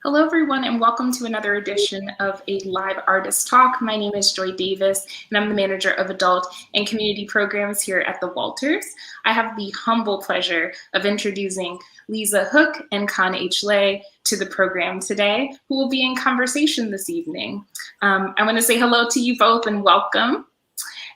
Hello, everyone, and welcome to another edition of a live artist talk. My name is Joy Davis, and I'm the manager of adult and community programs here at the Walters. I have the humble pleasure of introducing Leise Hook and Khánh Leise to the program today, who will be in conversation this evening. I want to say hello to you both and welcome.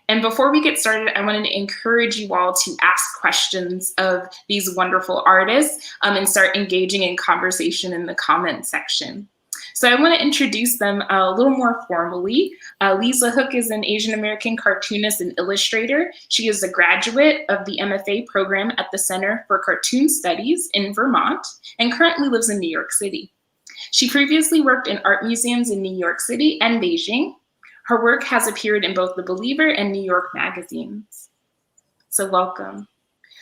And before we get started, I wanted to encourage you all to ask questions of these wonderful artists and start engaging in conversation in the comment section. So I want to introduce them a little more formally. Leise Hook is an Asian American cartoonist and illustrator. She is a graduate of the MFA program at the Center for Cartoon Studies in Vermont and currently lives in New York City. She previously worked in art museums in New York City and Beijing. Her work has appeared in both The Believer and New York magazines. So welcome.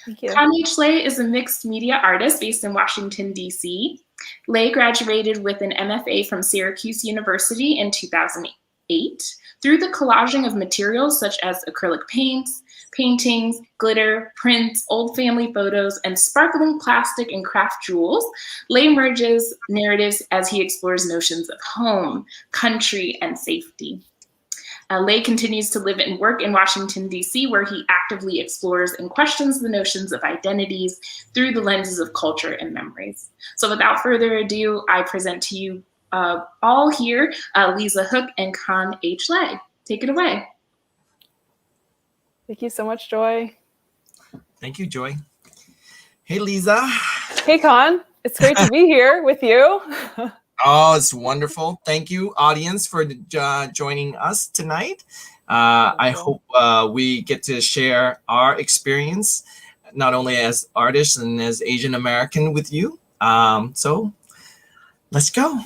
Thank you. Khánh Leise is a mixed media artist based in Washington, D.C. Leigh graduated with an MFA from Syracuse University in 2008 through the collaging of materials such as acrylic paints, paintings, glitter, prints, old family photos, and sparkling plastic and craft jewels. Leigh merges narratives as he explores notions of home, country, and safety. Leigh continues to live and work in Washington, D.C., where he actively explores and questions the notions of identities through the lenses of culture and memories. So without further ado, I present to you all here, Leise Hook and Khánh Leise. Take it away. Thank you so much, Joy. Thank you, Joy. Hey, Leise. Hey, Khánh. It's great to be here with you. Oh, it's wonderful. Thank you, audience, for joining us tonight. I hope we get to share our experience, not only as artists and as Asian American with you. So let's go.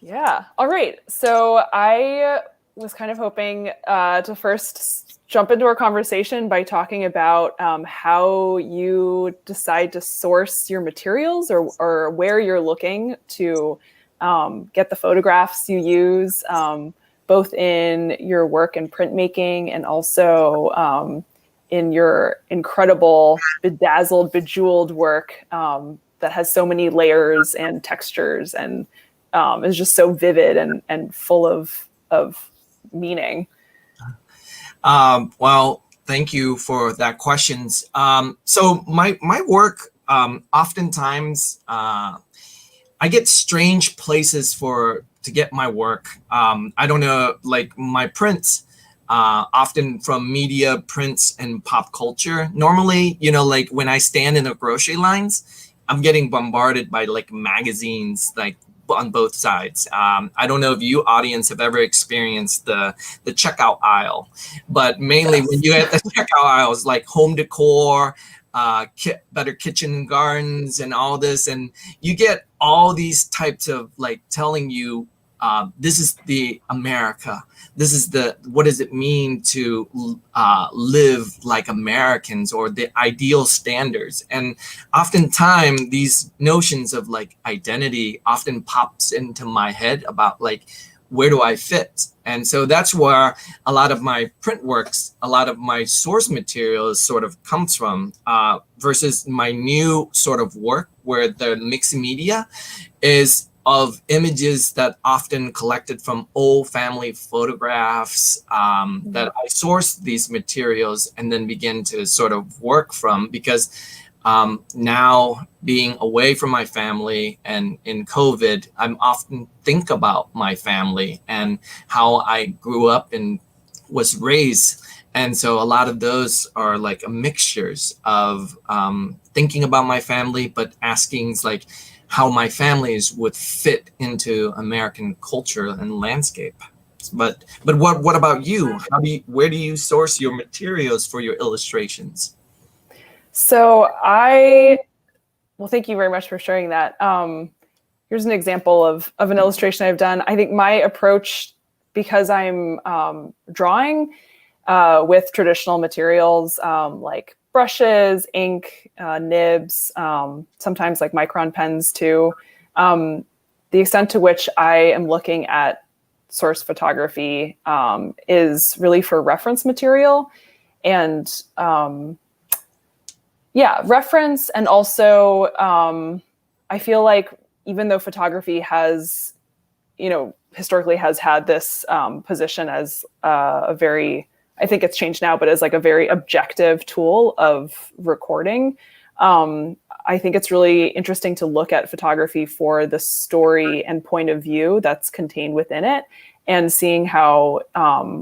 Yeah. All right. So I was kind of hoping to first jump into our conversation by talking about how you decide to source your materials or where you're looking to get the photographs you use, both in your work in printmaking and also in your incredible bedazzled, bejeweled work that has so many layers and textures and is just so vivid and full of meaning. Well, thank you for that questions. So my work, oftentimes, I get strange places to get my work. I don't know, like my prints, often from media, prints, and pop culture. Normally, like when I stand in the grocery lines, I'm getting bombarded by like magazines, like on both sides. I don't know if you audience have ever experienced the checkout aisle, but mainly when you at the checkout aisles, like home decor, better kitchen gardens and all this, and you get all these types of like telling you this is the America, this is what does it mean to live like Americans, or the ideal standards. And oftentimes these notions of like identity often pops into my head about like, where do I fit? And so that's where a lot of my print works, a lot of my source materials sort of comes from, versus my new sort of work where the mixed media is of images that often collected from old family photographs that I source these materials and then begin to sort of work from, because now being away from my family and in COVID, I'm often think about my family and how I grew up and was raised. And so a lot of those are like a mixtures of thinking about my family, but asking like how my families would fit into American culture and landscape. But what about you? Where do you source your materials for your illustrations? So well, thank you very much for sharing that. Here's an example of an illustration I've done. I think my approach, because I'm drawing with traditional materials like brushes, ink, nibs, sometimes like micron pens too, the extent to which I am looking at source photography is really for reference material and reference. And also I feel like even though photography has, historically has had this position as a very, I think it's changed now, but as like a very objective tool of recording. I think it's really interesting to look at photography for the story and point of view that's contained within it, and seeing how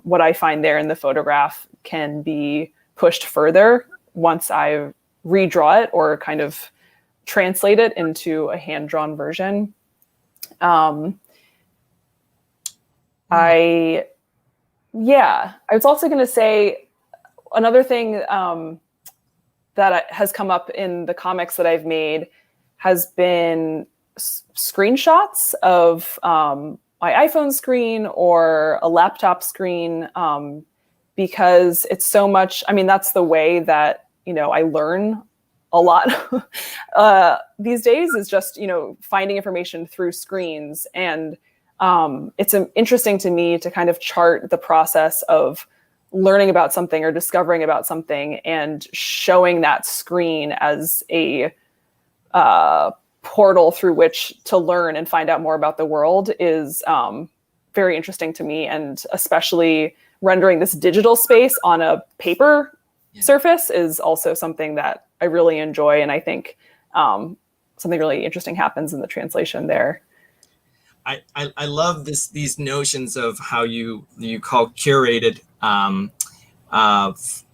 what I find there in the photograph can be pushed further once I redraw it or kind of translate it into a hand-drawn version. I was also going to say another thing that has come up in the comics that I've made has been screenshots of my iPhone screen or a laptop screen, because it's so much, that's the way that, I learn a lot these days, is just, finding information through screens. And it's interesting to me to kind of chart the process of learning about something or discovering about something and showing that screen as a portal through which to learn and find out more about the world is very interesting to me. And especially rendering this digital space on a paper surface is also something that I really enjoy. And I think something really interesting happens in the translation there. I love these notions of how you call curated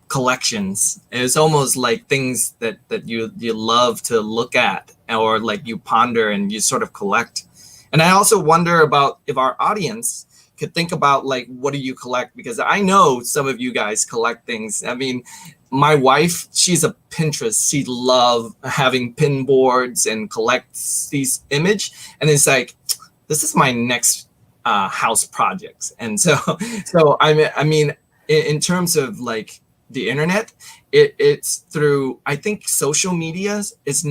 collections. It's almost like things that you love to look at, or like you ponder and you sort of collect. And I also wonder about if our audience could think about, like, what do you collect? Because I know some of you guys collect things. My wife, she's a Pinterest. She loves having pin boards and collects these image. And it's like, this is my next house projects. And so in terms of like the internet, it's through, I think, social medias. It's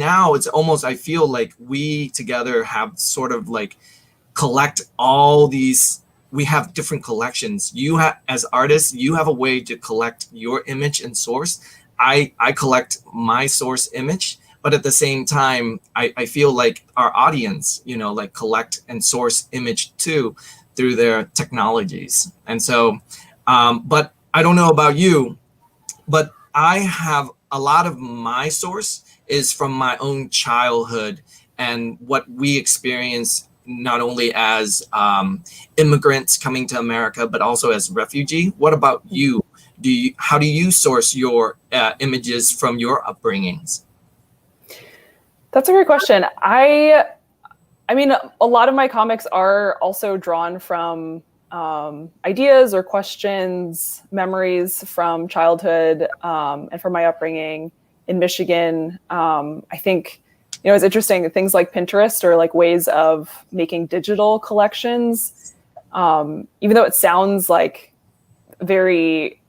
almost, I feel like we together have sort of like collect all these, we have different collections. You have, as artists, you have a way to collect your image and source. I collect my source image. But at the same time, I feel like our audience, like collect and source image too through their technologies. And so, but I don't know about you, but I have a lot of my source is from my own childhood and what we experience, not only as immigrants coming to America, but also as refugee. What about you? How do you source your images from your upbringings? That's a great question. I mean, a lot of my comics are also drawn from ideas or questions, memories from childhood, and from my upbringing in Michigan. I think, it's interesting, things like Pinterest or like ways of making digital collections, even though it sounds like very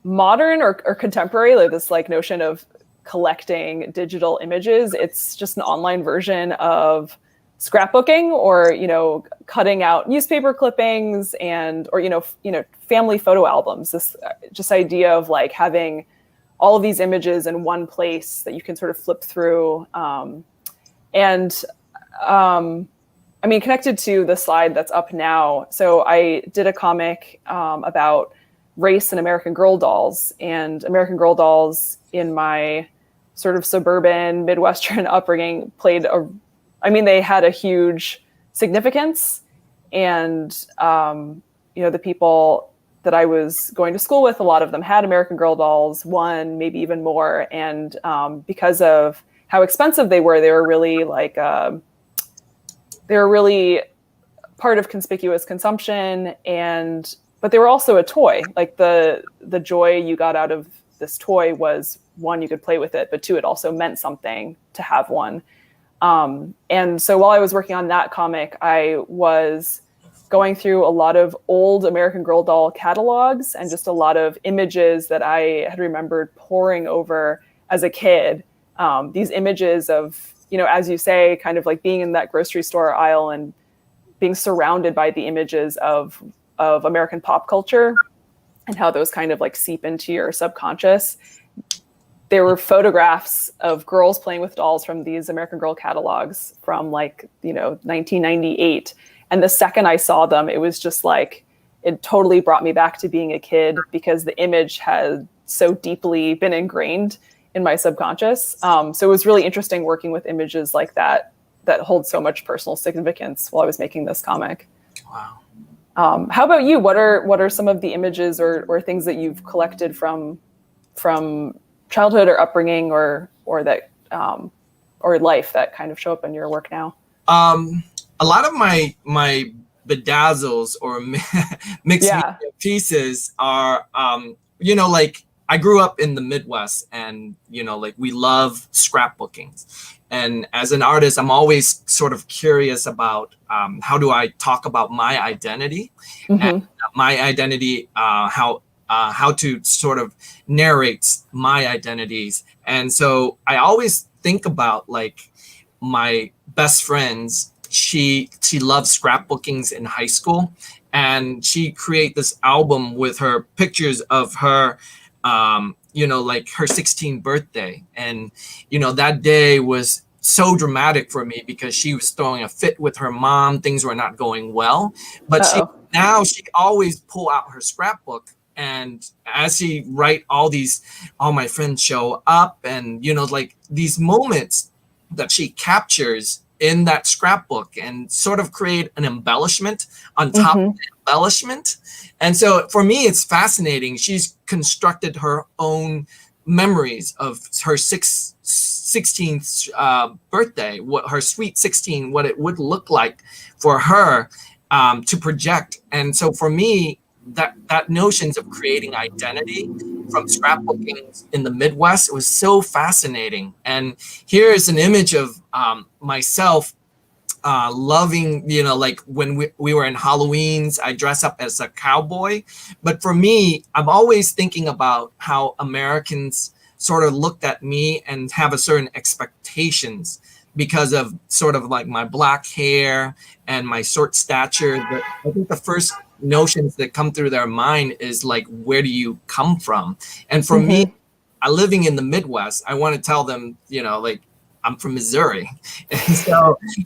modern or contemporary, like this like notion of collecting digital images. It's just an online version of scrapbooking, or cutting out newspaper clippings or family photo albums. This just idea of like having all of these images in one place that you can sort of flip through. Connected to the slide that's up now. So I did a comic about race and American Girl dolls, and American Girl dolls in my sort of suburban Midwestern upbringing they had a huge significance. And, the people that I was going to school with, a lot of them had American Girl dolls, one, maybe even more. And because of how expensive they were really like, they were really part of conspicuous consumption. But they were also a toy. Like the joy you got out of this toy was, one, you could play with it, but two, it also meant something to have one. And so while I was working on that comic, I was going through a lot of old American Girl doll catalogs and just a lot of images that I had remembered poring over as a kid. These images of, as you say, kind of like being in that grocery store aisle and being surrounded by the images of American pop culture and how those kind of like seep into your subconscious. there were photographs of girls playing with dolls from these American Girl catalogs from 1998. And the second I saw them, it was just like, it totally brought me back to being a kid because the image had so deeply been ingrained in my subconscious. So it was really interesting working with images like that hold so much personal significance while I was making this comic. Wow. How about you? What are some of the images or things that you've collected from childhood or upbringing or that or life that kind of show up in your work now? A lot of my bedazzles or mixed media pieces are, like I grew up in the Midwest, and we love scrapbookings. And as an artist, I'm always sort of curious about how do I talk about my identity, and my identity, how to sort of narrate my identities. And so I always think about like my best friends. She loves scrapbookings in high school, and she create this album with her pictures of her like her 16th birthday. And that day was so dramatic for me because she was throwing a fit with her mom. Things were not going well, but she always pull out her scrapbook, and as she write all my friends show up, and like these moments that she captures in that scrapbook and sort of create an embellishment on top of the embellishment. And so for me, it's fascinating. She's constructed her own memories of her 16th birthday, what her sweet 16, what it would look like for her to project. And so for me, that notions of creating identity from scrapbooking in the Midwest was so fascinating. And here is an image of myself loving, like when we were in Halloweens, I dress up as a cowboy. But for me, I'm always thinking about how Americans sort of looked at me and have a certain expectations because of sort of like my black hair and my short stature. But I think the first notions that come through their mind is like, where do you come from? And for me, living in the Midwest, I want to tell them, like, I'm from Missouri. And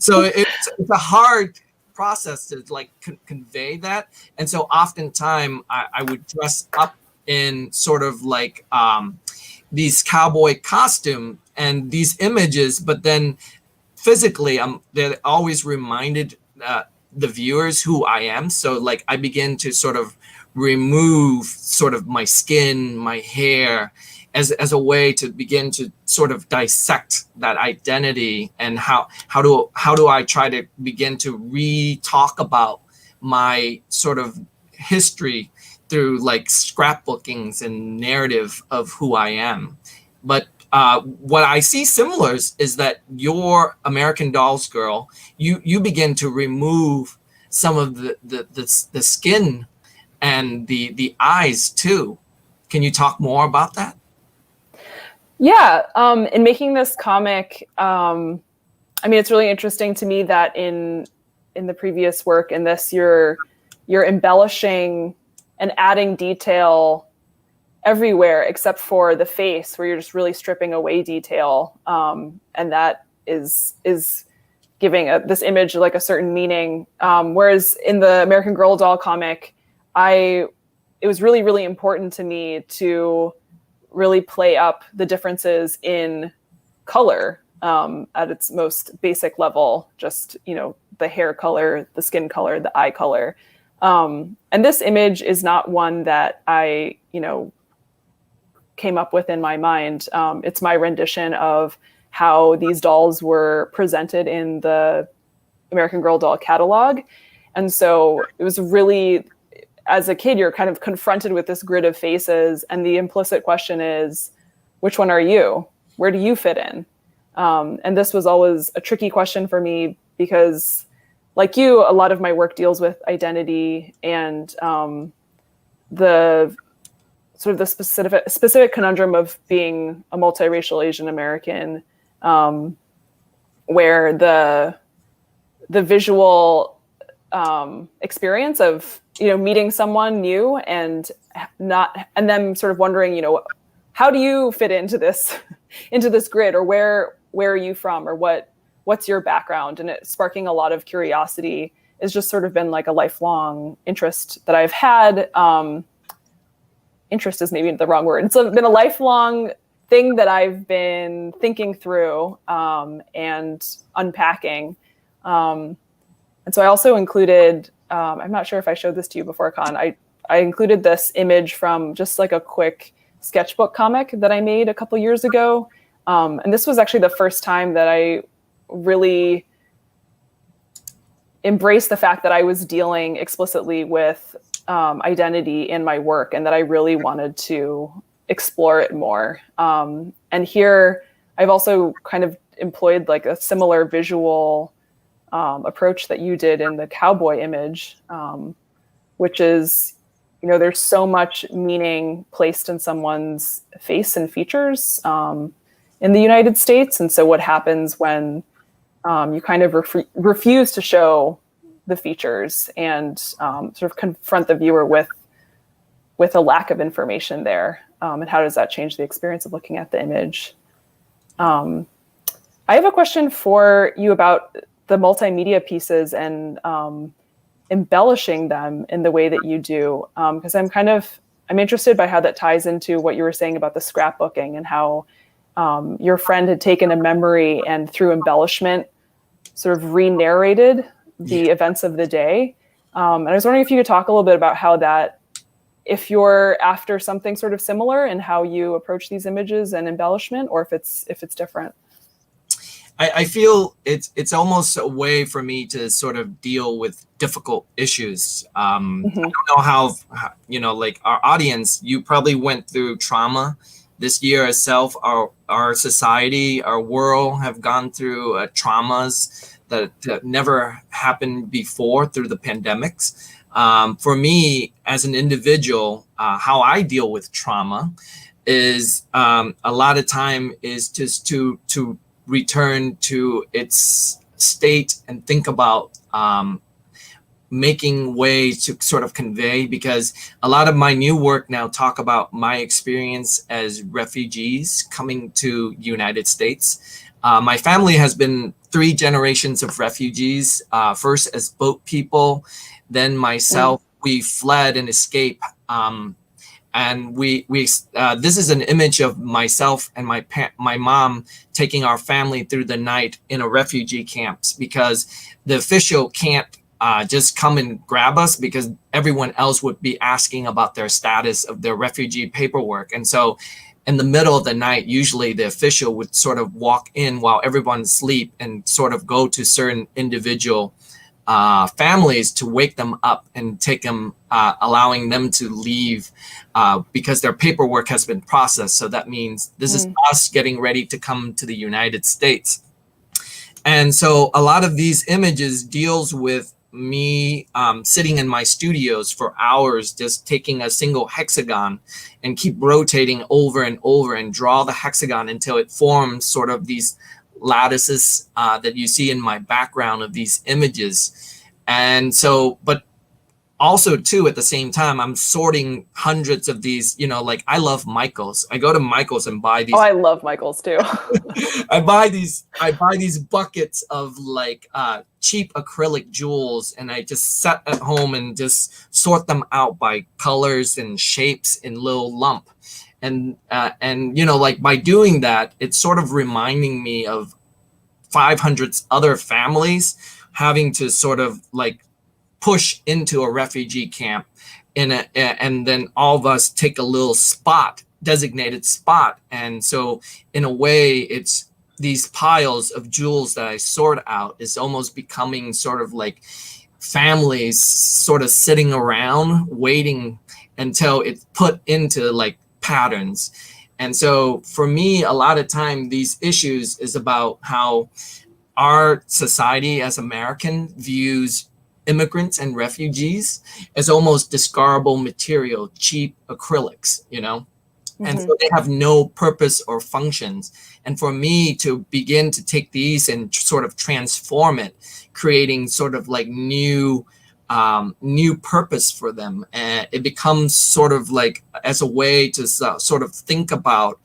so it's a hard process to like convey that. And so oftentimes I would dress up in sort of like these cowboy costume and these images, but then physically they're always reminded the viewers who I am. So like I begin to sort of remove sort of my skin, my hair, as a way to begin to sort of dissect that identity, and how do I try to begin to re-talk about my sort of history through like scrapbookings and narrative of who I am. But what I see similar is that your American Dolls girl, you begin to remove some of the skin and the eyes too. Can you talk more about that? Yeah, in making this comic, it's really interesting to me that in the previous work, in this, you're embellishing and adding detail everywhere except for the face, where you're just really stripping away detail, and that is giving this image like a certain meaning. Whereas in the American Girl doll comic, it was really, really important to me to really play up the differences in color at its most basic level, just, the hair color, the skin color, the eye color. And this image is not one that I, came up with in my mind. It's my rendition of how these dolls were presented in the American Girl doll catalog. And so it was really, as a kid, you're kind of confronted with this grid of faces, and the implicit question is, which one are you? Where do you fit in? And this was always a tricky question for me because, like you, a lot of my work deals with identity and the sort of the specific conundrum of being a multiracial Asian American, where the visual experience of meeting someone new and them sort of wondering how do you fit into this into this grid, or where are you from, or what's your background? And it's sparking a lot of curiosity. It's just sort of been like a lifelong interest that I've had. Interest is maybe the wrong word. It's been a lifelong thing that I've been thinking through and unpacking. And so I also included, I'm not sure if I showed this to you before, Con, I included this image from just like a quick sketchbook comic that I made a couple years ago. And this was actually the first time that I really embraced the fact that I was dealing explicitly with identity in my work, and that I really wanted to explore it more. And here I've also kind of employed like a similar visual approach that you did in the cowboy image, which is, you know, there's so much meaning placed in someone's face and features in the United States. And so what happens when you kind of refuse to show the features and sort of confront the viewer with a lack of information there? And how does that change the experience of looking at the image? I have a question for you about the multimedia pieces and embellishing them in the way that you do, because I'm interested by how that ties into what you were saying about the scrapbooking and how your friend had taken a memory and through embellishment sort of re-narrated the events of the day. And I was wondering if you could talk a little bit about how that, if you're after something sort of similar in how you approach these images and embellishment, or if it's different. I feel it's almost a way for me to sort of deal with difficult issues. I don't know how, you know, like our audience, you probably went through trauma this year itself. Our society, our world have gone through traumas that never happened before through the pandemics. For me, as an individual, how I deal with trauma is a lot of time is just to return to its state and think about making ways to sort of convey, because a lot of my new work now talk about my experience as refugees coming to United States. My family has been 3 generations of refugees, first as boat people, then myself. We fled and escaped. And this is an image of myself and my mom taking our family through the night in a refugee camps, because the official can't just come and grab us, because everyone else would be asking about their status of their refugee paperwork. And so in the middle of the night, usually the official would sort of walk in while everyone's asleep and sort of go to certain individual families to wake them up and take them, allowing them to leave because their paperwork has been processed. So that means this is us getting ready to come to the United States. And so a lot of these images deals with me sitting in my studios for hours, just taking a single hexagon and keep rotating over and over and draw the hexagon until it forms sort of these lattices that you see in my background of these images. And so, but also too, at the same time, I'm sorting hundreds of these, you know, like I love Michaels. I go to Michaels and buy these. Oh, I love Michaels too. I buy these buckets of like cheap acrylic jewels, and I just sit at home and just sort them out by colors and shapes in little lump. And you know, like by doing that, it's sort of reminding me of 500 other families having to sort of like push into a refugee camp and then all of us take a little spot, designated spot. And so in a way, it's these piles of jewels that I sort out is almost becoming sort of like families sort of sitting around waiting until it's put into like patterns. And so for me, a lot of time, these issues is about how our society as American views immigrants and refugees as almost discardable material, cheap acrylics, you know? And so they have no purpose or functions. And for me to begin to take these and sort of transform it, creating sort of like new new purpose for them, and it becomes sort of like as a way to sort of think about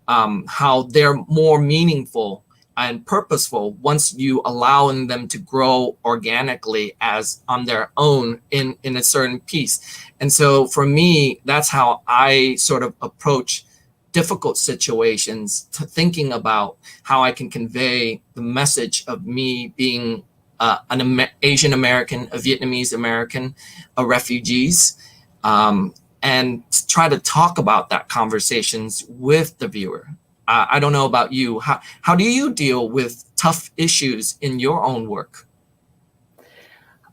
how they're more meaningful and purposeful once you allowing them to grow organically as on their own in a certain piece. And so for me, that's how I sort of approach difficult situations, thinking about how I can convey the message of me being an Asian American, a Vietnamese American, a refugees, and try to talk about that conversations with the viewer. I don't know about you. How do you deal with tough issues in your own work?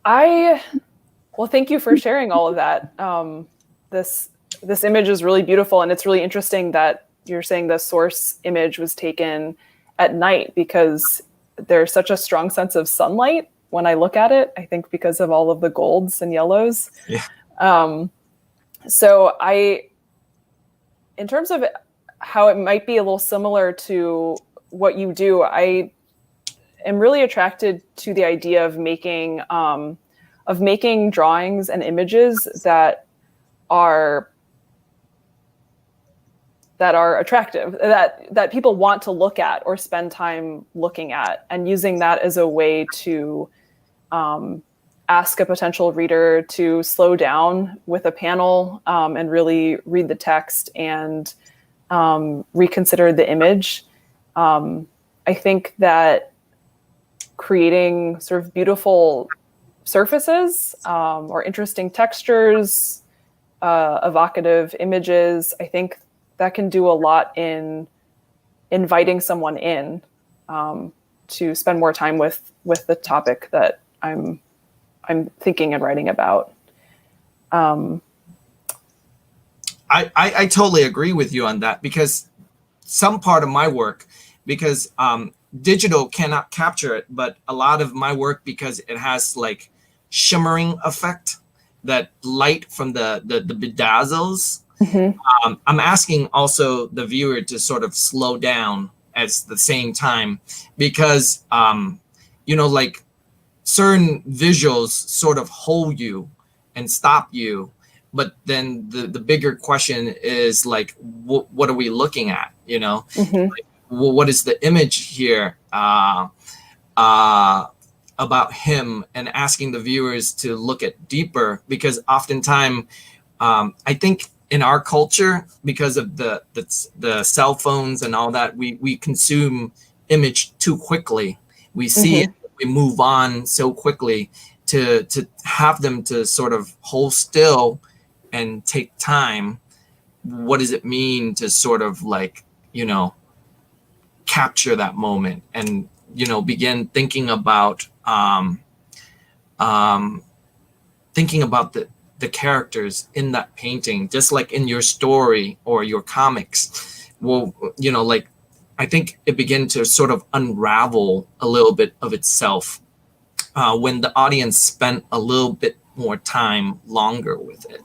Well, thank you for sharing all of that. This image is really beautiful, and it's really interesting that you're saying the source image was taken at night, because there's such a strong sense of sunlight when I look at it, I think because of all of the golds and yellows. Yeah. So in terms of how it might be a little similar to what you do, I am really attracted to the idea of making drawings and images that are attractive, that people want to look at or spend time looking at, and using that as a way to ask a potential reader to slow down with a panel and really read the text and reconsider the image. I think that creating sort of beautiful surfaces or interesting textures, evocative images, I think that can do a lot in inviting someone in to spend more time with the topic that I'm thinking and writing about. I totally agree with you on that, because some part of my work, because digital cannot capture it, but a lot of my work, because it has like shimmering effect, that light from the bedazzles. Mm-hmm. I'm asking also the viewer to sort of slow down at the same time, because like certain visuals sort of hold you and stop you, but then the bigger question is like, what are we looking at? Mm-hmm. Like, what is the image here about him, and asking the viewers to look at deeper, because oftentimes I think in our culture, because of the cell phones and all that, we consume image too quickly. We see Mm-hmm. it, we move on so quickly, to have them to sort of hold still and take time. What does it mean to sort of like, capture that moment, and begin thinking about the characters in that painting, just like in your story or your comics. Well, like, I think it began to sort of unravel a little bit of itself when the audience spent a little bit more time longer with it.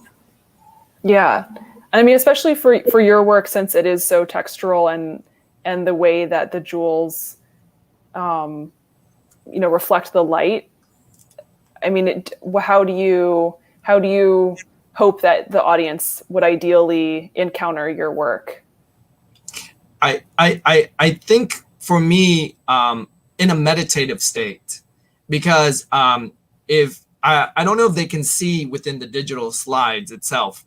Yeah. I mean, especially for your work, since it is so textural, and the way that the jewels, reflect the light. I mean, how do you hope that the audience would ideally encounter your work? I think for me, in a meditative state, because if I don't know if they can see within the digital slides itself,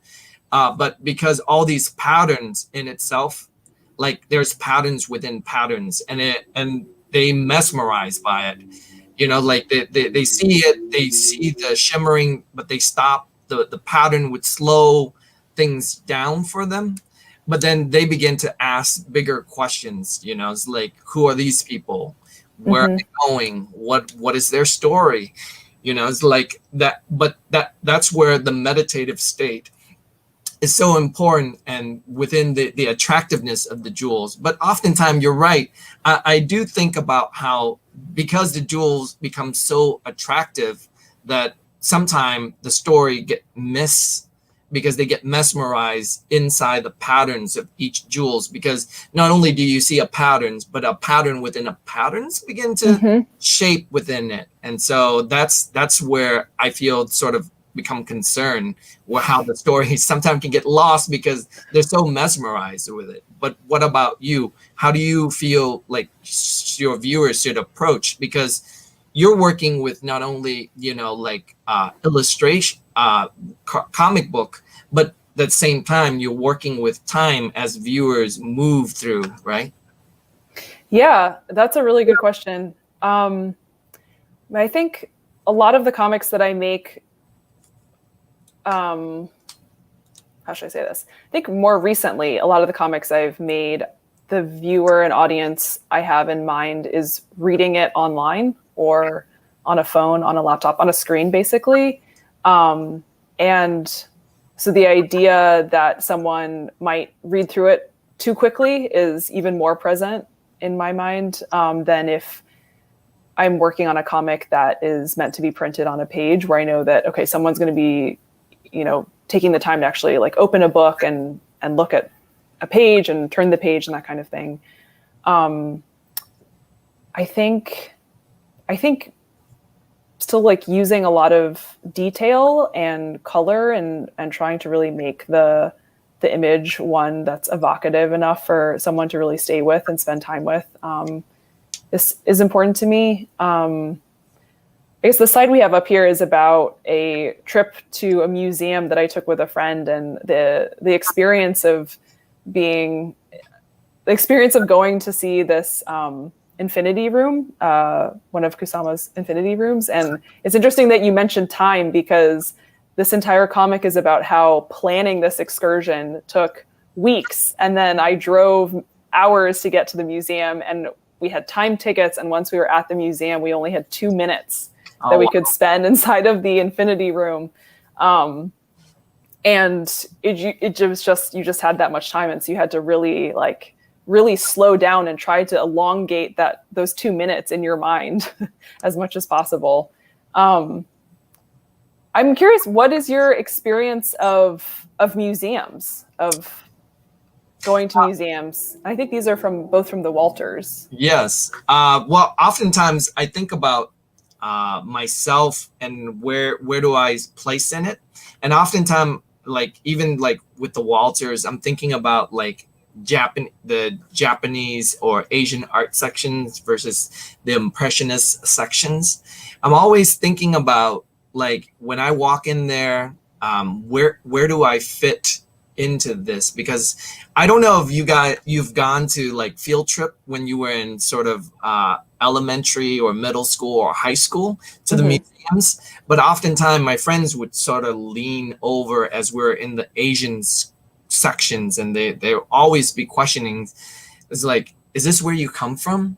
but because all these patterns in itself, like there's patterns within patterns, and they mesmerize by it. Like they see it, they see the shimmering, but they stop. The pattern would slow things down for them. But then they begin to ask bigger questions, it's like, who are these people? Where are they going? What is their story? It's like that, but that's where the meditative state is so important, and within the attractiveness of the jewels. But oftentimes, you're right. I do think about how, because the jewels become so attractive, that sometimes the story get because they get mesmerized inside the patterns of each jewels, because not only do you see a patterns, but a pattern within a patterns begin to shape within it. And so that's where I feel sort of become concerned with how the story sometimes can get lost because they're so mesmerized with it. But what about you? How do you feel like your viewers should approach? Because you're working with not only, like illustration, comic book, but at the same time, you're working with time as viewers move through, right? Yeah, that's a really good question. I think a lot of the comics that I make, how should I say this? I think more recently, a lot of the comics I've made, the viewer and audience I have in mind is reading it online or on a phone, on a laptop, on a screen, basically. And so the idea that someone might read through it too quickly is even more present in my mind than if I'm working on a comic that is meant to be printed on a page, where I know that, okay, someone's going to be, taking the time to actually like open a book and look at a page and turn the page and that kind of thing. I think still like using a lot of detail and color and trying to really make the image one that's evocative enough for someone to really stay with and spend time with. This is important to me. I guess the slide we have up here is about a trip to a museum that I took with a friend, and the experience of going to see this infinity room, one of Kusama's infinity rooms. And it's interesting that you mentioned time, because this entire comic is about how planning this excursion took weeks. And then I drove hours to get to the museum, and we had time tickets. And once we were at the museum, we only had 2 minutes that we could spend inside of the infinity room. And it was just, you just had that much time. And so you had to really slow down and try to elongate those 2 minutes in your mind as much as possible. I'm curious, what is your experience of museums, of going to museums? I think these are both from the Walters. Yes. Well, oftentimes I think about myself and where do I place in it. And oftentimes, like even like with the Walters, I'm thinking about like the Japanese or Asian art sections versus the Impressionist sections. I'm always thinking about, like, when I walk in there, where do I fit into this? Because I don't know if you've gone to like field trip when you were in sort of elementary or middle school or high school to the museums, but oftentimes my friends would sort of lean over as we're in the Asian sections, and they always be questioning, it's like, is this where you come from?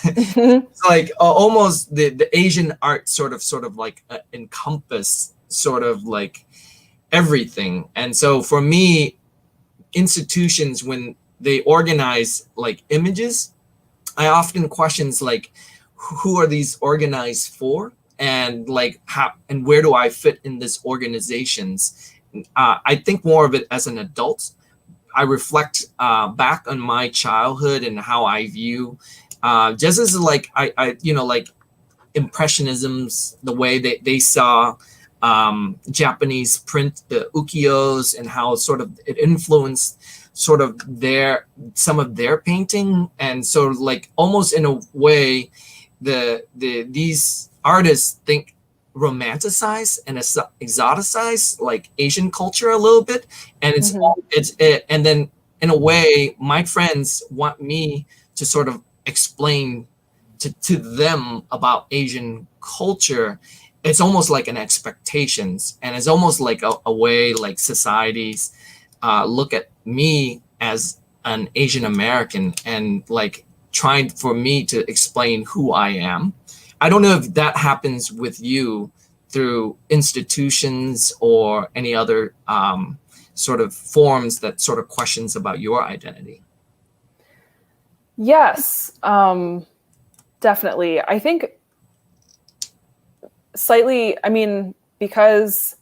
It's like almost the Asian art sort of like encompass sort of like everything. And so for me, institutions, when they organize like images, I often questions like, who are these organized for, and like how and where do I fit in this organizations? I think more of it as an adult. I reflect back on my childhood and how I view just as like I like impressionisms, the way they saw Japanese print, the ukiyo-s, and how sort of it influenced sort of some of their painting. And so like almost in a way these artists think romanticize and exoticize like Asian culture a little bit, and and then in a way my friends want me to sort of explain to them about Asian culture. It's almost like an expectations, and it's almost like a way like societies look at me as an Asian American, and like trying for me to explain who I am. I don't know if that happens with you through institutions or any other sort of forms that sort of questions about your identity. Yes, definitely. I think slightly, I mean, because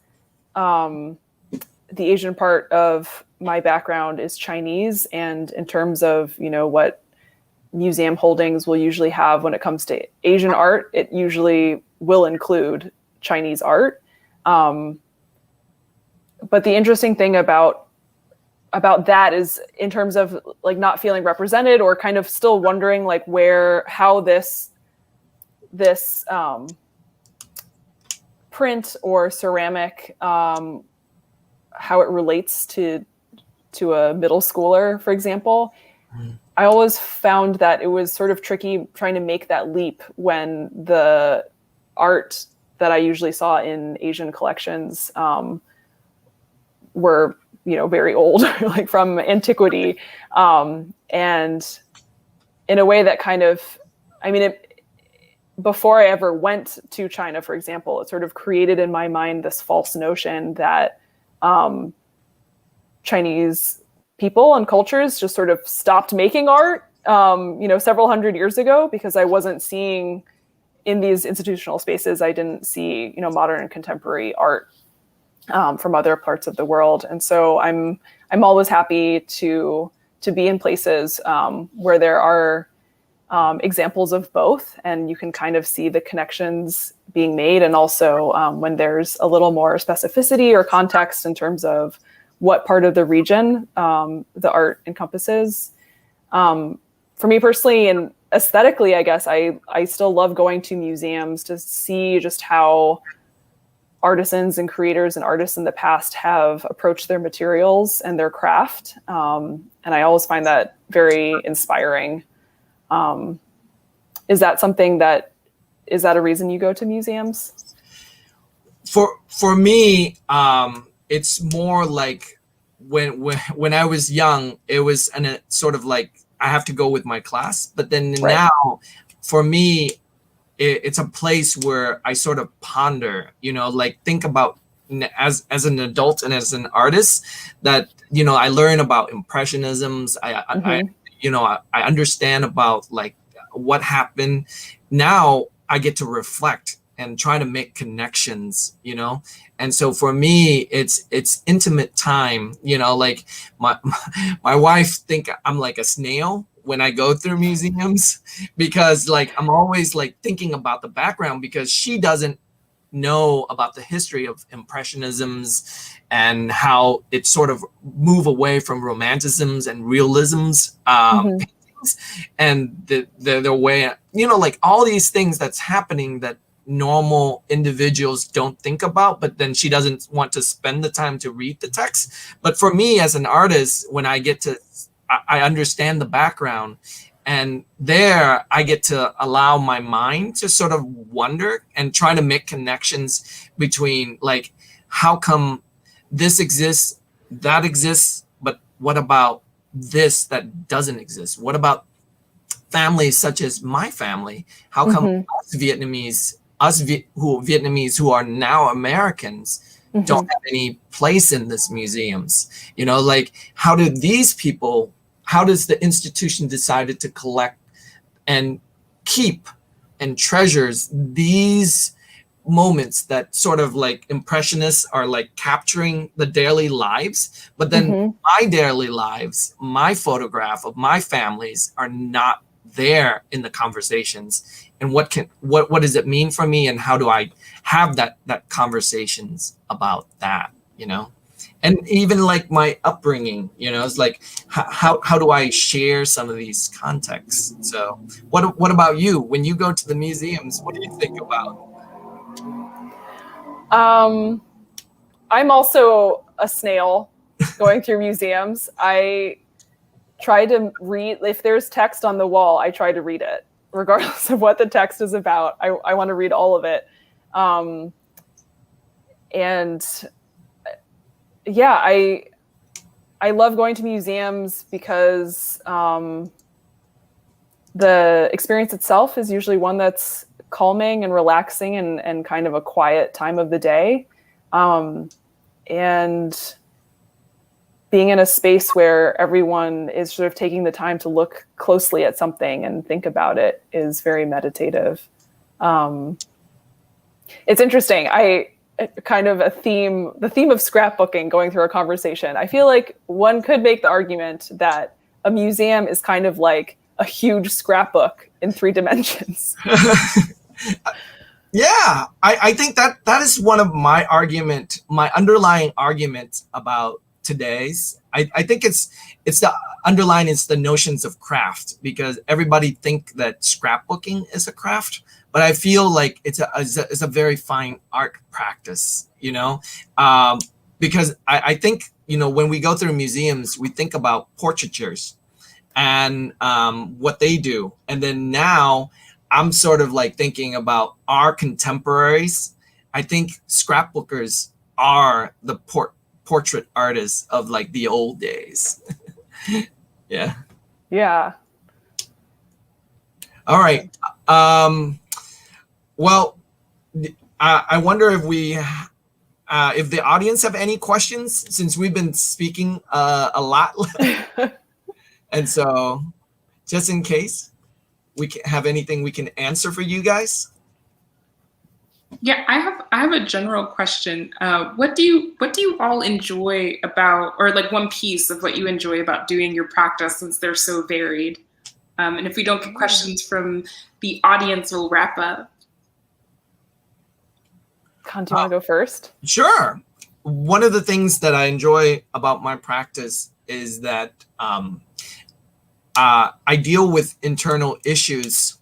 the Asian part of my background is Chinese, and in terms of, what museum holdings will usually have when it comes to Asian art, it usually will include Chinese art. But the interesting thing about that is, in terms of like not feeling represented or kind of still wondering like how this print or ceramic, how it relates to a middle schooler, for example. I always found that it was sort of tricky trying to make that leap when the art that I usually saw in Asian collections were, very old, like from antiquity. And in a way that kind of, before I ever went to China, for example, it sort of created in my mind this false notion that Chinese people and cultures just sort of stopped making art, several hundred years ago, because I wasn't seeing in these institutional spaces, I didn't see, modern and contemporary art from other parts of the world. And so I'm always happy to be in places where there are examples of both, and you can kind of see the connections being made. And also when there's a little more specificity or context in terms of what part of the region the art encompasses. For me personally, and aesthetically, I guess I still love going to museums to see just how artisans and creators and artists in the past have approached their materials and their craft. And I always find that very inspiring. Is that a reason you go to museums? For me, it's more like when I was young, it was sort of like I have to go with my class. But then now, for me, it's a place where I sort of ponder, like think about as an adult and as an artist that, I learn about impressionisms. I understand about like what happened. Now I get to reflect and try to make connections, and so for me it's intimate time, like my wife think I'm like a snail when I go through museums, because like I'm always like thinking about the background, because she doesn't know about the history of impressionisms and how it sort of move away from romanticisms and realisms, paintings, and the way, like all these things that's happening that normal individuals don't think about, but then she doesn't want to spend the time to read the text. But for me as an artist, when I understand the background, and there I get to allow my mind to sort of wonder and try to make connections between like, how come this exists, that exists, but what about this that doesn't exist? What about families such as my family? How come us Vietnamese who are now Americans don't have any place in this museums? Like how do these people, how does the institution decided to collect and keep and treasures these moments that sort of like impressionists are like capturing the daily lives, but then my daily lives, my photograph of my families are not there in the conversations, and what does it mean for me, and how do I have that conversations about that, and even like my upbringing, it's like how do I share some of these contexts? So what about you when you go to the museums? What do you think about? I'm also a snail going through museums. I try to read, if there's text on the wall, I try to read it, regardless of what the text is about. I want to read all of it. And yeah, I love going to museums because the experience itself is usually one that's calming and relaxing and kind of a quiet time of the day. And being in a space where everyone is sort of taking the time to look closely at something and think about it is very meditative. It's interesting. kind of the theme of scrapbooking going through a conversation. I feel like one could make the argument that a museum is kind of like a huge scrapbook in 3 dimensions. Yeah, I think that is one of my underlying argument about today's. I think it's the underlying is the notions of craft, because everybody think that scrapbooking is a craft, but I feel like it's a very fine art practice, because I think, when we go through museums, we think about portraitures and what they do. And then now I'm sort of like thinking about our contemporaries. I think scrapbookers are the portrait artists of like the old days. Yeah. Yeah. All right. Well, I wonder if if the audience have any questions, since we've been speaking a lot. And so just in case we can have anything we can answer for you guys. Yeah, I have a general question. What do you all enjoy about, or like one piece of what you enjoy about doing your practice, since they're so varied? And if we don't get questions from the audience, we'll wrap up. Con, do you want to go first? Sure. One of the things that I enjoy about my practice is that I deal with internal issues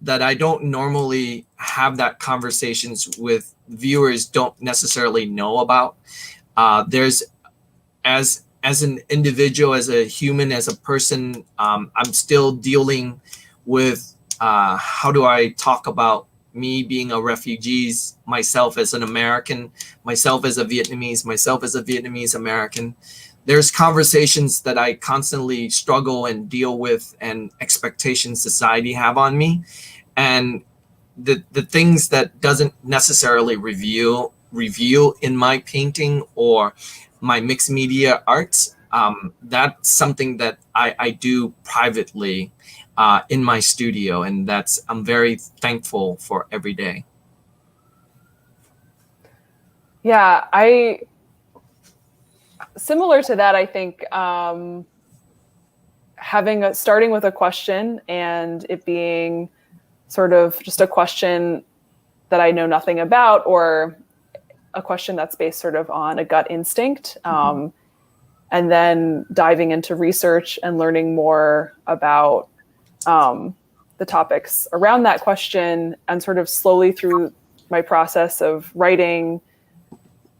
that I don't normally have that conversations with viewers don't necessarily know about. There's, as an individual, as a human, as a person, I'm still dealing with how do I talk about me being a refugee, myself as an American, myself as a Vietnamese American. There's conversations that I constantly struggle and deal with, and expectations society have on me. And the things that doesn't necessarily reveal in my painting or my mixed media arts, that's something that I do privately in my studio, and I'm very thankful for every day. Yeah, similar to that, I think starting with a question and it being sort of just a question that I know nothing about, or a question that's based sort of on a gut instinct, and then diving into research and learning more about the topics around that question, and sort of slowly through my process of writing,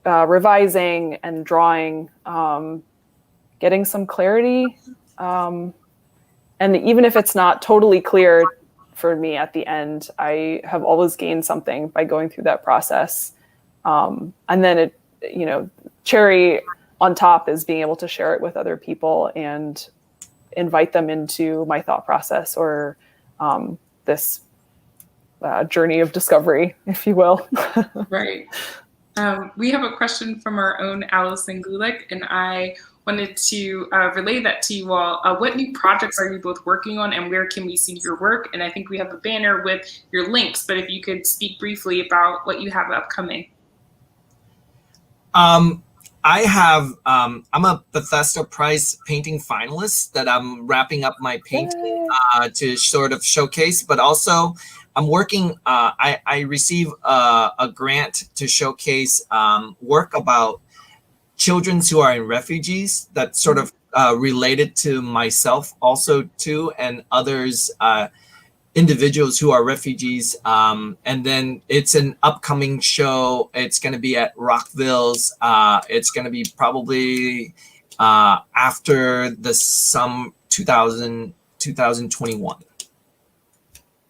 revising and drawing, getting some clarity. And even if it's not totally clear for me at the end, I have always gained something by going through that process. And then cherry on top is being able to share it with other people and invite them into my thought process, or this journey of discovery, if you will. Right. We have a question from our own Allison Gulick, and I wanted to relay that to you all. What new projects are you both working on, and where can we see your work? And I think we have a banner with your links, but if you could speak briefly about what you have upcoming. I'm a Bethesda Prize painting finalist that I'm wrapping up my painting to sort of showcase, but also I'm working, I receive a grant to showcase work about children who are in refugees, that sort of related to myself also too, and others, individuals who are refugees. And then it's an upcoming show. It's going to be at Rockville's. It's going to be probably after the 2021.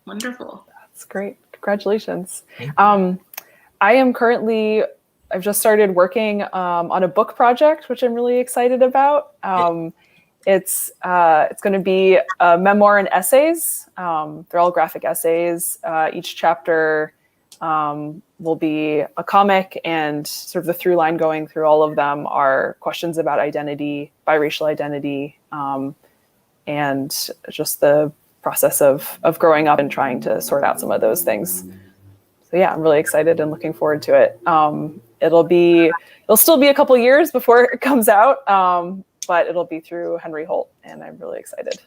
Wonderful. That's great. Congratulations. I've just started working on a book project, which I'm really excited about. It's going to be a memoir and essays. They're all graphic essays. Each chapter will be a comic, and sort of the through line going through all of them are questions about identity, biracial identity, and just the process of growing up and trying to sort out some of those things. So yeah, I'm really excited and looking forward to it. It'll still be a couple years before it comes out, but it'll be through Henry Holt, and I'm really excited.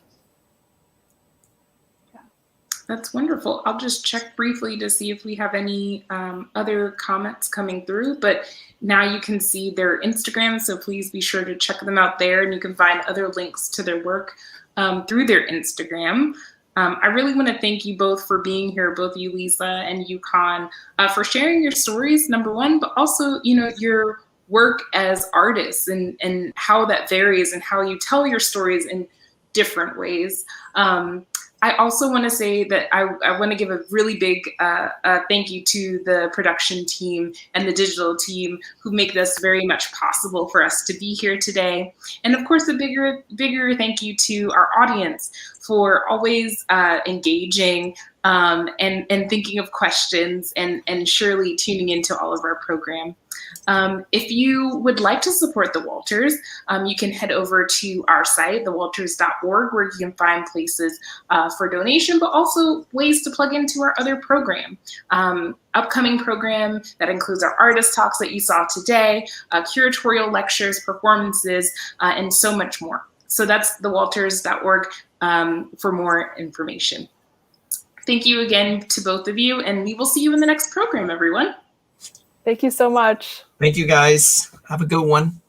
That's wonderful. I'll just check briefly to see if we have any other comments coming through, but now you can see their Instagram, so please be sure to check them out there, and you can find other links to their work through their Instagram. I really want to thank you both for being here, both you, Lisa, and you, Khan, for sharing your stories, number one, but also, your work as artists and how that varies and how you tell your stories in different ways. I also want to say that I want to give a really big thank you to the production team and the digital team who make this very much possible for us to be here today. And of course, a bigger thank you to our audience for always engaging and thinking of questions and surely tuning into all of our program. If you would like to support the Walters, you can head over to our site, thewalters.org, where you can find places for donation, but also ways to plug into our other program. Upcoming program that includes our artist talks that you saw today, curatorial lectures, performances, and so much more. So that's thewalters.org for more information. Thank you again to both of you, and we will see you in the next program, everyone. Thank you so much. Thank you, guys. Have a good one.